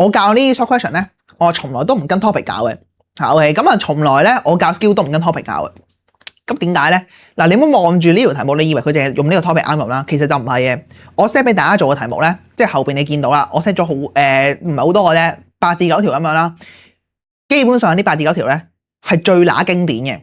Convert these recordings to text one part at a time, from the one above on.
我教呢啲 short question 咧，我從來都唔跟 topic 教嘅。OK， 咁從來咧我教 skill 都唔跟 topic 教嘅。咁點解咧？嗱，你唔好望住呢條題目，你以為佢淨係用呢個 topic 啱用啦，其實就唔係嘅。我 set 俾大家做嘅題目咧，即係後邊你見到啦，我 set 咗好唔係好多嘅啫，8至9條咁樣啦。基本上呢8至9條咧係最乸經典嘅。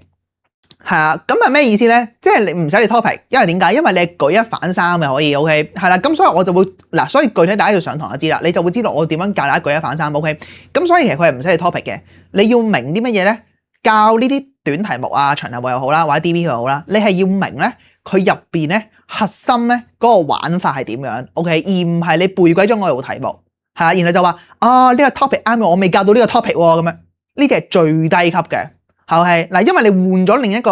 係啊，咁係咩意思咧？即係你唔使你 topic， 因為點解？因為你係舉一反三嘅可以 ，OK， 係啦。咁所以我就會嗱，所以具體大家要上堂就知啦，你就會知道我點樣教大家舉一反三 ，OK。咁所以其實佢係唔使你 topic 嘅，你要明啲乜嘢咧？教呢啲短題目啊、長題目又好啦，或者 DBQ 又好啦，你係要明咧佢入邊咧核心咧嗰個玩法係點樣 ，OK， 而唔係你背鬼咗我條題目，係啊，然後就話啊呢個 topic 啱我未教到呢個 topic 喎，咁樣呢啲係最低級嘅。係嗱，因為你換咗另一個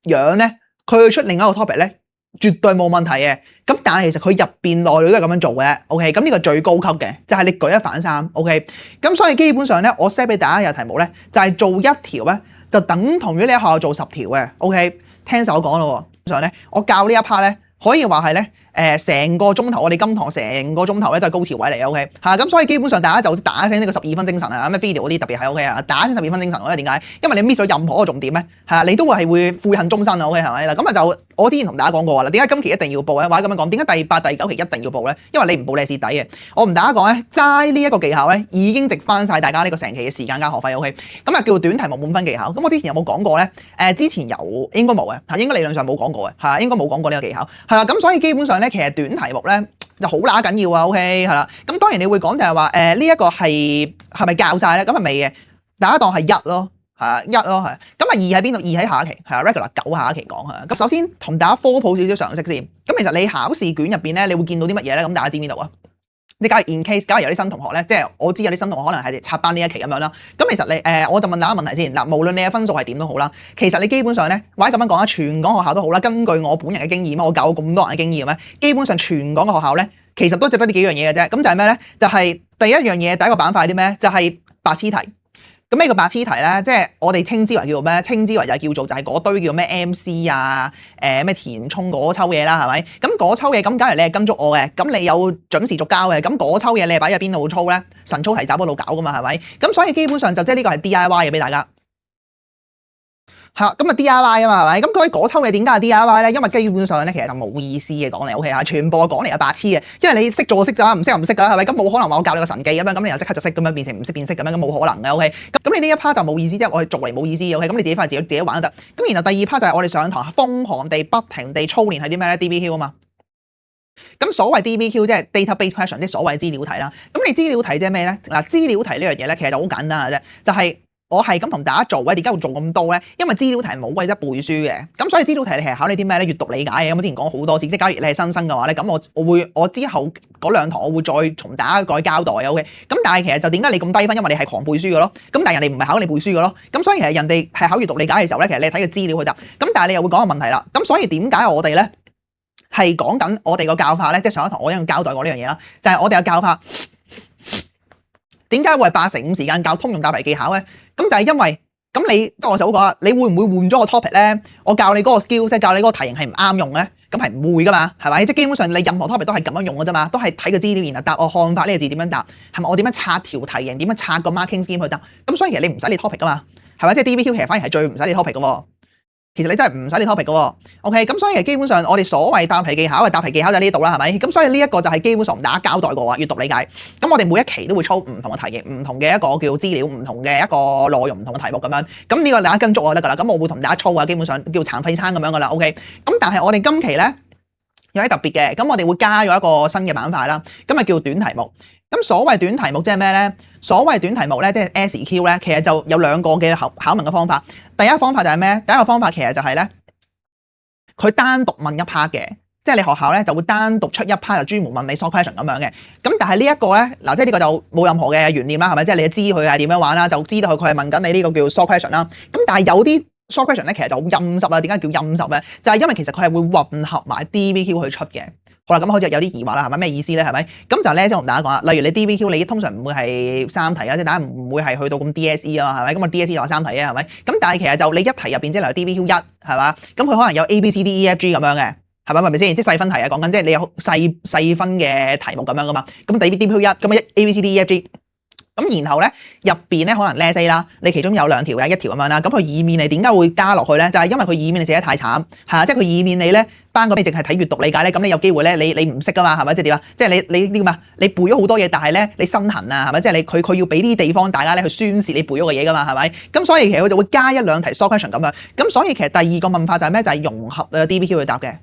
樣咧，佢會出另一個 topic 咧，絕對冇問題嘅。咁但係其實佢入邊內裏都係咁樣做嘅 ，OK。咁呢個最高級嘅就係你舉一反三 ，OK。咁所以基本上咧，我 set 俾大家有題目咧，就係做一條咧，就等同於你喺學校做10條嘅 ，OK。聽實我講咯，通常咧，我教呢一 part 咧，可以話係咧。成個鐘頭，我哋今堂成個鐘頭咧都係高潮位嚟嘅 ，OK 嚇，咁所以基本上大家就打一聲呢個12分精神啊，咩 video 嗰啲特別係 OK 啊，打一聲12分精神，因為點解？因為你 miss 咗任何一個重點咧，係啊，你都會悔恨終身啊 ，OK 係咪？嗱咁啊就我之前同大家講過啦，點解今期一定要報咧？或者咁樣講，點解第8、第9期一定要報咧？因為你唔報你係蝕底嘅。我同大家講咧，齋呢一個技巧咧已經值翻晒大家呢個成期嘅時間加學費 ，OK。咁啊叫做短題目滿分技巧。咁我之前有冇講過咧？之前有應該冇嘅，應該理論上冇講過嘅，係應該冇講過呢個技巧，係啦。咁所以基本上咧，其實短題目咧就好乸緊要啊 ，OK 係啦。咁當然你會講就係話呢一個係咪教晒咧？咁係未嘅，大家當係1咯，係1咯係。咁啊2喺邊度？2喺下一期係 regular 9下一期講係。咁首先同大家科普少少常識先。咁其實你考試卷入邊咧，你會見到啲乜嘢咧？咁大家知邊度啊？你假如 in case，假如有啲新同學咧，即係我知有啲新同學可能係插班呢一期咁樣啦。咁其實你我就問大家問題先嗱，無論你嘅分數係點都好啦，其實你基本上咧，或者咁樣講啦，全港學校都好啦。根據我本人嘅經驗，我教過咁多人嘅經驗咧，基本上全港嘅學校咧，其實都值得呢幾樣嘢嘅啫。咁就係咩咧？就係第一樣嘢，第一個板塊係啲咩？就係白痴題。咁咩叫白痴題咧？即係我哋稱之為叫做咩？稱之為就係叫做就係嗰堆叫咩 MC 啊，咩填充嗰抽嘢啦，係咪？咁嗰抽嘢，咁假如你係跟足我嘅，咁你有準時續交嘅，咁嗰抽嘢你係擺喺邊度操咧？神操題集嗰度搞噶嘛，係咪？咁所以基本上就即係呢個係 DIY 嘅俾大家。係咁啊 DIY 啊嘛，係咪？咁嗰抽嘢點解係 DIY 咧？因為基本上咧，其實就冇意思嘅講嚟 OK 啊，全部講嚟係白痴嘅，因為你識做就識咋，唔識就唔識㗎，係咪？咁冇可能話我教你個神技咁樣，咁你又即刻就識咁樣變成唔識變識咁樣，咁冇可能嘅 OK。咁你呢一 part 就冇意思，即係我哋做嚟冇意思 OK。咁你自己翻去自己玩得。咁然後第二 part 就係我哋上堂瘋狂地不停地操練係啲咩咧 ？DBQ 啊嘛。咁所謂 DBQ 即係 database question，即係所謂資料題啦。咁你資料題即係咩咧？嗱，資料題呢樣嘢咧，其實就好簡單嘅啫，就係我係咁同大家做嘅，點解會做咁多咧？因為資料題冇鬼得背書嘅，咁所以資料題你係考你啲咩咧？閱讀理解嘅。咁我之前講好多次，即係假如你係新生嘅話咧，咁我之後嗰2堂我會再同大家改交代嘅 OK。咁但係其實就點解你咁低分？因為你係狂背書嘅咯。咁但係人哋唔係考你背書嘅咯。咁所以其實人哋係考閱讀理解嘅時候咧，其實你係睇個資料去答。咁但係你又會講個問題啦。咁所以點解我哋咧係講緊我哋個教法咧？即係上一堂我已經交代過呢樣嘢啦，就係我哋嘅教法點解會係85時間教通用答題技巧咧？咁就係因為咁你，我就好講啦，你會唔會換咗個 topic 咧？我教你嗰個 skill， 即係教你嗰個題型係唔啱用咧？咁係唔會噶嘛，係咪？即係基本上你任何 topic 都係咁樣用嘅啫嘛，都係睇個資料然後答我看法呢個字點樣答，係咪？我點樣拆條題型，點樣拆個 marking scheme 去答？咁所以其實你唔使你 topic 噶嘛，係咪？即係 DBQ 其實反而係最唔使你 topic 嘅喎。其實你真係唔使你 topic 嘅喎 ，OK， 咁所以其實基本上我哋所謂答題技巧，答題技巧就喺呢度啦，係咪？咁所以呢一個就係基本上同大家交代過啊，閱讀理解。咁我哋每一期都會操唔同嘅題型、唔同嘅一個叫資料、唔同嘅一個內容、唔同嘅題目咁樣。咁呢個大家跟足我就得㗎啦。咁我會同大家操啊，基本上叫殘廢餐咁樣㗎啦 ，OK。咁但係我哋今期咧有啲特別嘅，咁我哋會加咗一個新嘅板塊啦，咁啊叫短題目。咁所謂短題目即係咩咧？所謂短題目咧，即係 SQ 咧，其實就有2個嘅考問嘅方法。第一個方法就係咩？第一個方法其實就係咧，佢單獨問一 part 嘅，即係你學校咧就會單獨出一 part 就專門問你 short question 咁樣嘅。咁但係呢一個咧，嗱即係呢個就冇任何嘅懸念啦，係咪？即係你知佢係點樣玩啦，就知道佢係問緊你呢個叫 short question 啦。咁但係有啲 short question 咧，其實就好陰濕啦。點解叫陰濕咧？就係因為其實佢係會混合埋 DBQ 去出嘅。好啦，咁好似有啲疑惑啦，係咪咩意思咧？係咪？咁就咧，即係同大家講啦。例如你 DBQ 你通常唔會係3題啦，即係大家唔會係去到咁 DSE 啊，係咪？咁啊 DSE 就係3題啊，係咪？咁但係其實就你一題入邊即係例如 DBQ 1係嘛？咁佢可能有 ABCDEFG 咁樣嘅，係咪先？即係細分題啊，講緊即係你有細分嘅題目咁樣噶嘛。咁第 DBQ 1咁啊 ABCDEFG。咁然後咧入邊咧可能 let's say 啦，你其中有2條嘅一條咁樣啦，咁佢以免你點解會加落去咧？就係因為佢以免你寫得太慘，係啊，即係佢以免你咧班個你淨係睇閱讀理解咧，咁你有機會咧你唔識噶嘛，係咪？即係點啊？即係你啲嘛？你背咗好多嘢，但係咧你身痕啊，係咪？即係佢要俾啲地方大家咧去宣泄你背咗嘅嘢噶嘛，係咪？咁所以其實佢就會加1-2題 short question 咁樣。咁所以其實第二個問法就係咩？就係融合DBQ 去答嘅。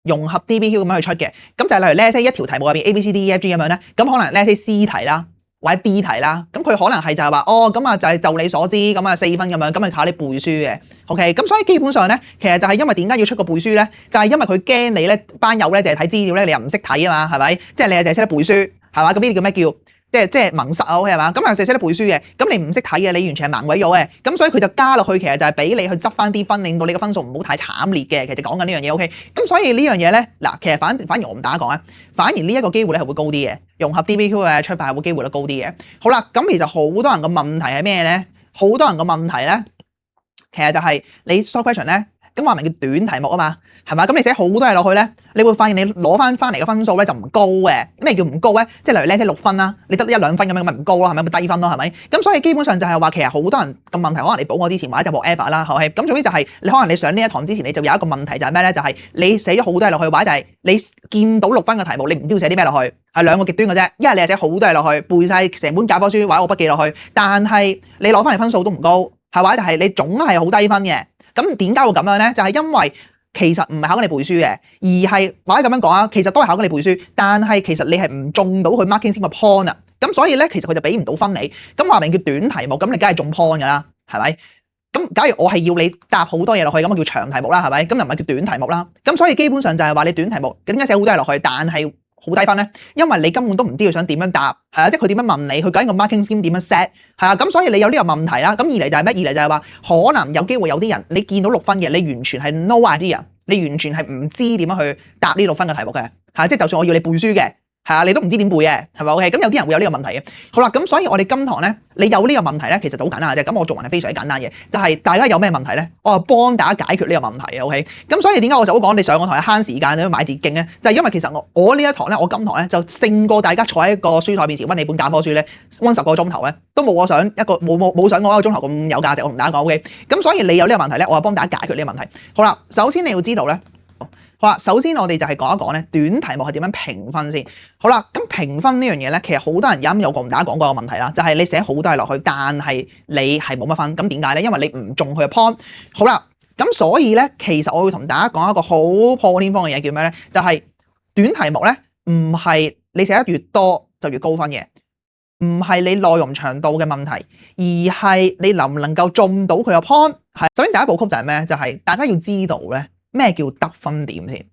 融合 DBQ 咁樣去出嘅，咁就係例如咧，即係一條題目入邊 A、B、C、D、E、F、G 咁樣咧，咁可能咧即係 C 題啦，或者 D 題啦，咁佢可能係就係話，咁啊就係就你所知，咁啊4分咁樣，咁係靠你背書嘅 ，OK，咁所以基本上咧，其實就係因為點解要出個背書咧，就係因為佢驚你咧班友咧就係睇資料咧，你又唔識睇啊嘛，係咪？即係你就係識得背書，係嘛？咁呢啲叫咩叫？即係盲實啊，係嘛？咁啊，就識得背書嘅，咁你唔識睇嘅，你完全係盲鬼咗嘅，咁所以佢就加落去，其實就係俾你去執翻啲分，令到你嘅分數唔好太慘烈嘅。其實講緊呢樣嘢 ，OK。咁所以呢樣嘢咧，嗱，其實反而我唔打講啊，反而呢一個機會咧係會高啲嘅，融合 DBQ 嘅出發係會機會率高啲嘅。好啦，咁其實好多人嘅問題係咩咧？好多人嘅問題咧，其實就係你 short question 咧，咁話明叫短題目啊嘛。係嘛？咁你寫好多嘢落去咧，你會發現你攞翻嚟嘅分數咧就唔高嘅。咩叫唔高咧？即係例如咧，即係6分啦，你得1-2分咁樣，咪唔高咯，係咪？咪低分咯，係咪？咁所以基本上就係話，其實好多人嘅問題，可能你補我之前或者就 whatever 啦，係咪？咁總之就係你可能你上呢一堂之前，你就有一個問題就係咩咧？就係你寫咗好多嘢落去，或者就係你見到6分嘅題目，你唔知要寫啲咩落去，係兩個極端嘅啫。一係你係寫好多嘢落去，背晒成本教科書或者我筆記落去，但係你攞翻嚟分數都唔高，係或者就係你總係好低分嘅。咁點解會咁樣咧？就係因為其實唔係考緊你背書嘅，而係或者咁樣講啊，其實都係考緊你背書，但係其實你係唔中到佢 marking 先個 point 啊，咁所以咧其實佢就俾唔到分你，咁話明叫短題目，咁你梗係中 point 㗎啦，係咪？咁假如我係要你答好多嘢落去，咁我叫長題目啦，係咪？咁又唔係叫短題目啦，咁所以基本上就係話你短題目點解寫好多嘢落去，但係好低分咧？因為你根本都唔知佢想點樣答，係啊，即係佢點樣問你，佢究竟個 marking scheme 點樣 set， 係啊，咁所以你有呢個問題啦。咁二嚟就係咩？二嚟就係話可能有機會有啲人你見到6分嘅，你完全係 no idea， 你完全係唔知點樣去答呢6分嘅題目嘅，係即係就算我要你背書嘅。係啊，你都唔知點背嘅，係咪 OK？咁有啲人會有呢個問題嘅。好啦，咁所以我哋今堂咧，你有呢個問題咧，其實就好簡單嘅啫。咁我做人係非常之簡單嘅，就係大家有咩問題咧，我就幫大家解決呢個問題嘅 OK。咁所以點解我就好講你上個堂係慳時間你買捷徑咧？就係因為其實我呢一堂咧，我今堂咧就勝過大家坐喺個書台面前溫你本教科書咧溫10個鐘頭咧，都冇我想一個冇上我1個鐘頭咁有價值。我同大家講 OK。咁所以你有呢個問題咧，我就幫大家解決呢個問題。好啦，首先你要知道咧。好啦，首先我哋就係講一講咧短題目係點樣評分先。好啦，咁評分呢樣嘢咧，其實好多人有個同大家講過個問題啦，就係你寫好多嘢落去，但係你係冇乜分。咁點解咧？因為你唔中佢嘅 point。好啦，咁所以咧，其實我會同大家講一個好破天荒嘅嘢，叫咩咧？就係短題目咧，唔係你寫得越多就越高分嘅，唔係你內容長度嘅問題，而係你能唔能夠中到佢嘅 point。係首先第一部曲就係咩？就係大家要知道咧。咩叫得分點先？